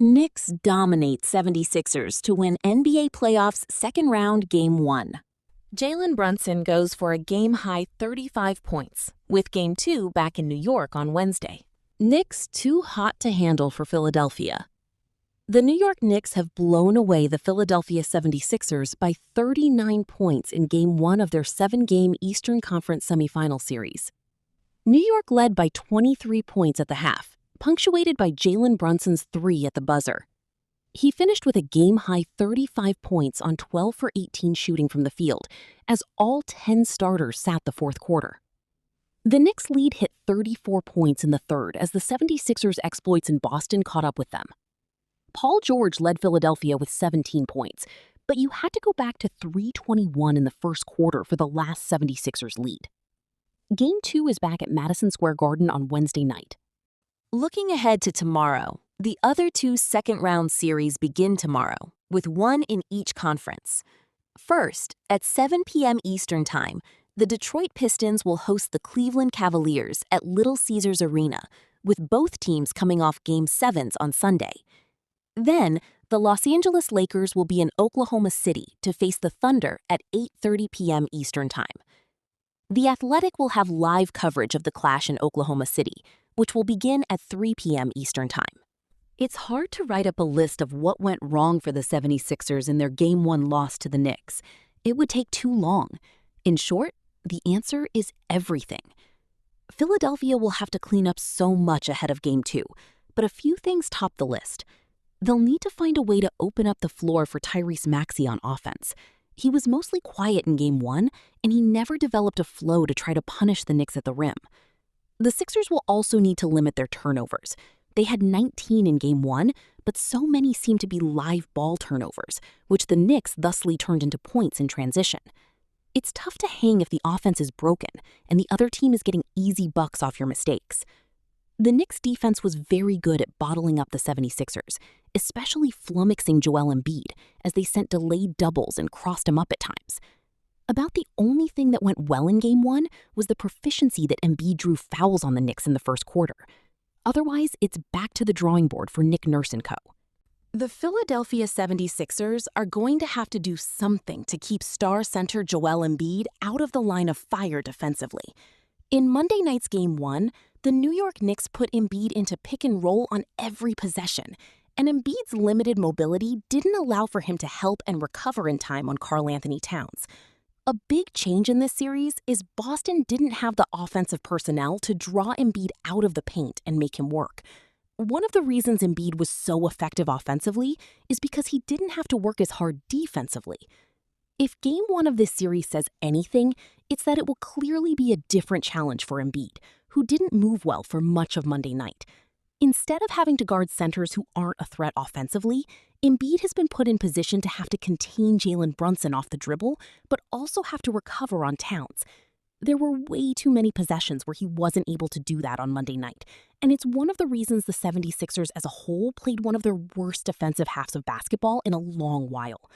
Knicks dominate 76ers to win NBA playoffs second round Game 1. Jalen Brunson goes for a game-high 35 points, with Game 2 back in New York on Wednesday. Knicks too hot to handle for Philadelphia. The New York Knicks have blown away the Philadelphia 76ers by 39 points in Game 1 of their 7-game Eastern Conference semifinal series. New York led by 23 points at the half, punctuated by Jalen Brunson's 3 at the buzzer. He finished with a game-high 35 points on 12 for 18 shooting from the field, as all 10 starters sat the fourth quarter. The Knicks' lead hit 34 points in the third as the 76ers' exploits in Boston caught up with them. Paul George led Philadelphia with 17 points, but you had to go back to 3:21 in the first quarter for the last 76ers lead. Game 2 is back at Madison Square Garden on Wednesday night. Looking ahead to tomorrow, the other 2 second-round series begin tomorrow, with one in each conference. First, at 7 p.m. Eastern Time, the Detroit Pistons will host the Cleveland Cavaliers at Little Caesars Arena, with both teams coming off Game 7s on Sunday. Then, the Los Angeles Lakers will be in Oklahoma City to face the Thunder at 8:30 p.m. Eastern Time. The Athletic will have live coverage of the clash in Oklahoma City, which will begin at 3 p.m. Eastern Time. It's hard to write up a list of what went wrong for the 76ers in their Game 1 loss to the Knicks. It would take too long. In short, the answer is everything. Philadelphia will have to clean up so much ahead of Game 2, but a few things top the list. They'll need to find a way to open up the floor for Tyrese Maxey on offense. He was mostly quiet in Game 1, and he never developed a flow to try to punish the Knicks at the rim. The Sixers will also need to limit their turnovers. They had 19 in Game 1, but so many seem to be live ball turnovers, which the Knicks thusly turned into points in transition. It's tough to hang if the offense is broken and the other team is getting easy bucks off your mistakes. The Knicks' defense was very good at bottling up the 76ers, especially flummoxing Joel Embiid as they sent delayed doubles and crossed him up at times. About the only thing that went well in Game 1 was the proficiency that Embiid drew fouls on the Knicks in the first quarter. Otherwise, it's back to the drawing board for Nick Nurse and co. The Philadelphia 76ers are going to have to do something to keep star center Joel Embiid out of the line of fire defensively. In Monday night's Game 1, the New York Knicks put Embiid into pick and roll on every possession, and Embiid's limited mobility didn't allow for him to help and recover in time on Karl-Anthony Towns. A big change in this series is Boston didn't have the offensive personnel to draw Embiid out of the paint and make him work. One of the reasons Embiid was so effective offensively is because he didn't have to work as hard defensively. If Game 1 of this series says anything, it's that it will clearly be a different challenge for Embiid, who didn't move well for much of Monday night. Instead of having to guard centers who aren't a threat offensively, Embiid has been put in position to have to contain Jalen Brunson off the dribble, but also have to recover on Towns. There were way too many possessions where he wasn't able to do that on Monday night, and it's one of the reasons the 76ers as a whole played one of their worst defensive halves of basketball in a long while.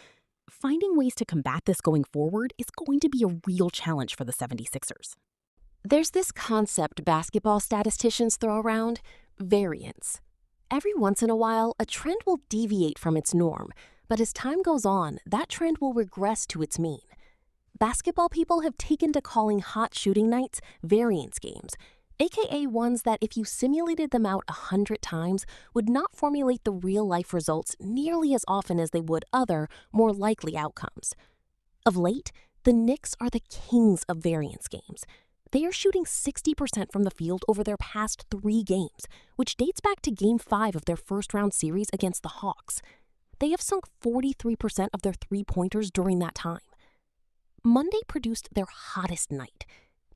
Finding ways to combat this going forward is going to be a real challenge for the 76ers. There's this concept basketball statisticians throw around: variance. Every once in a while, a trend will deviate from its norm, but as time goes on, that trend will regress to its mean. Basketball people have taken to calling hot shooting nights variance games, aka ones that if you simulated them out 100 times, would not formulate the real-life results nearly as often as they would other, more likely outcomes. Of late, the Knicks are the kings of variance games. They are shooting 60% from the field over their past 3 games, which dates back to Game 5 of their first-round series against the Hawks. They have sunk 43% of their three-pointers during that time. Monday produced their hottest night.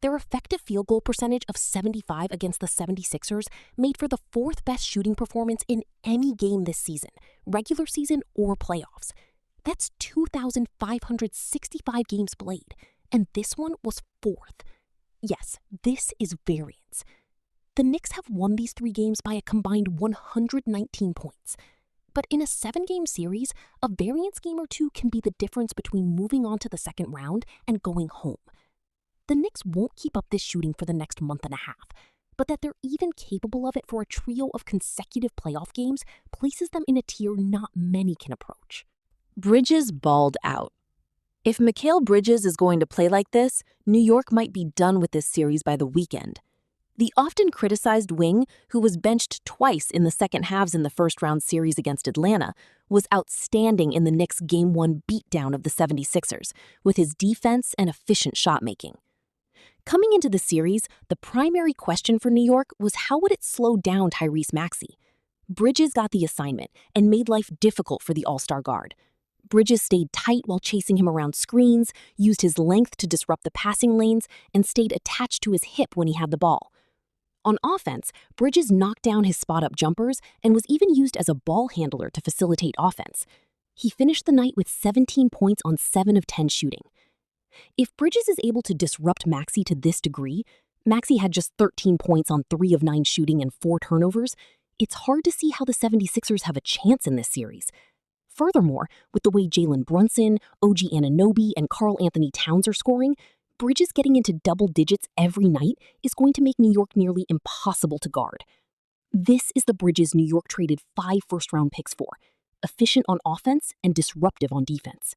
Their effective field goal percentage of 75 against the 76ers made for the 4th best shooting performance in any game this season, regular season or playoffs. That's 2,565 games played, and this one was 4th. Yes, this is variance. The Knicks have won these 3 games by a combined 119 points. But in a 7-game series, a variance game or two can be the difference between moving on to the second round and going home. The Knicks won't keep up this shooting for the next month and a half, but that they're even capable of it for a trio of consecutive playoff games places them in a tier not many can approach. Bridges balled out. If Mikal Bridges is going to play like this, New York might be done with this series by the weekend. The often criticized wing, who was benched twice in the second halves in the first-round series against Atlanta, was outstanding in the Knicks' Game 1 beatdown of the 76ers, with his defense and efficient shot-making. Coming into the series, the primary question for New York was how would it slow down Tyrese Maxey? Bridges got the assignment and made life difficult for the All-Star guard. Bridges stayed tight while chasing him around screens, used his length to disrupt the passing lanes, and stayed attached to his hip when he had the ball. On offense, Bridges knocked down his spot-up jumpers and was even used as a ball handler to facilitate offense. He finished the night with 17 points on 7 of 10 shooting. If Bridges is able to disrupt Maxey to this degree, Maxey had just 13 points on 3 of 9 shooting and 4 turnovers, it's hard to see how the 76ers have a chance in this series. Furthermore, with the way Jalen Brunson, OG Anunoby, and Karl Anthony Towns are scoring, Bridges getting into double digits every night is going to make New York nearly impossible to guard. This is the Bridges New York traded 5 first-round picks for, efficient on offense and disruptive on defense.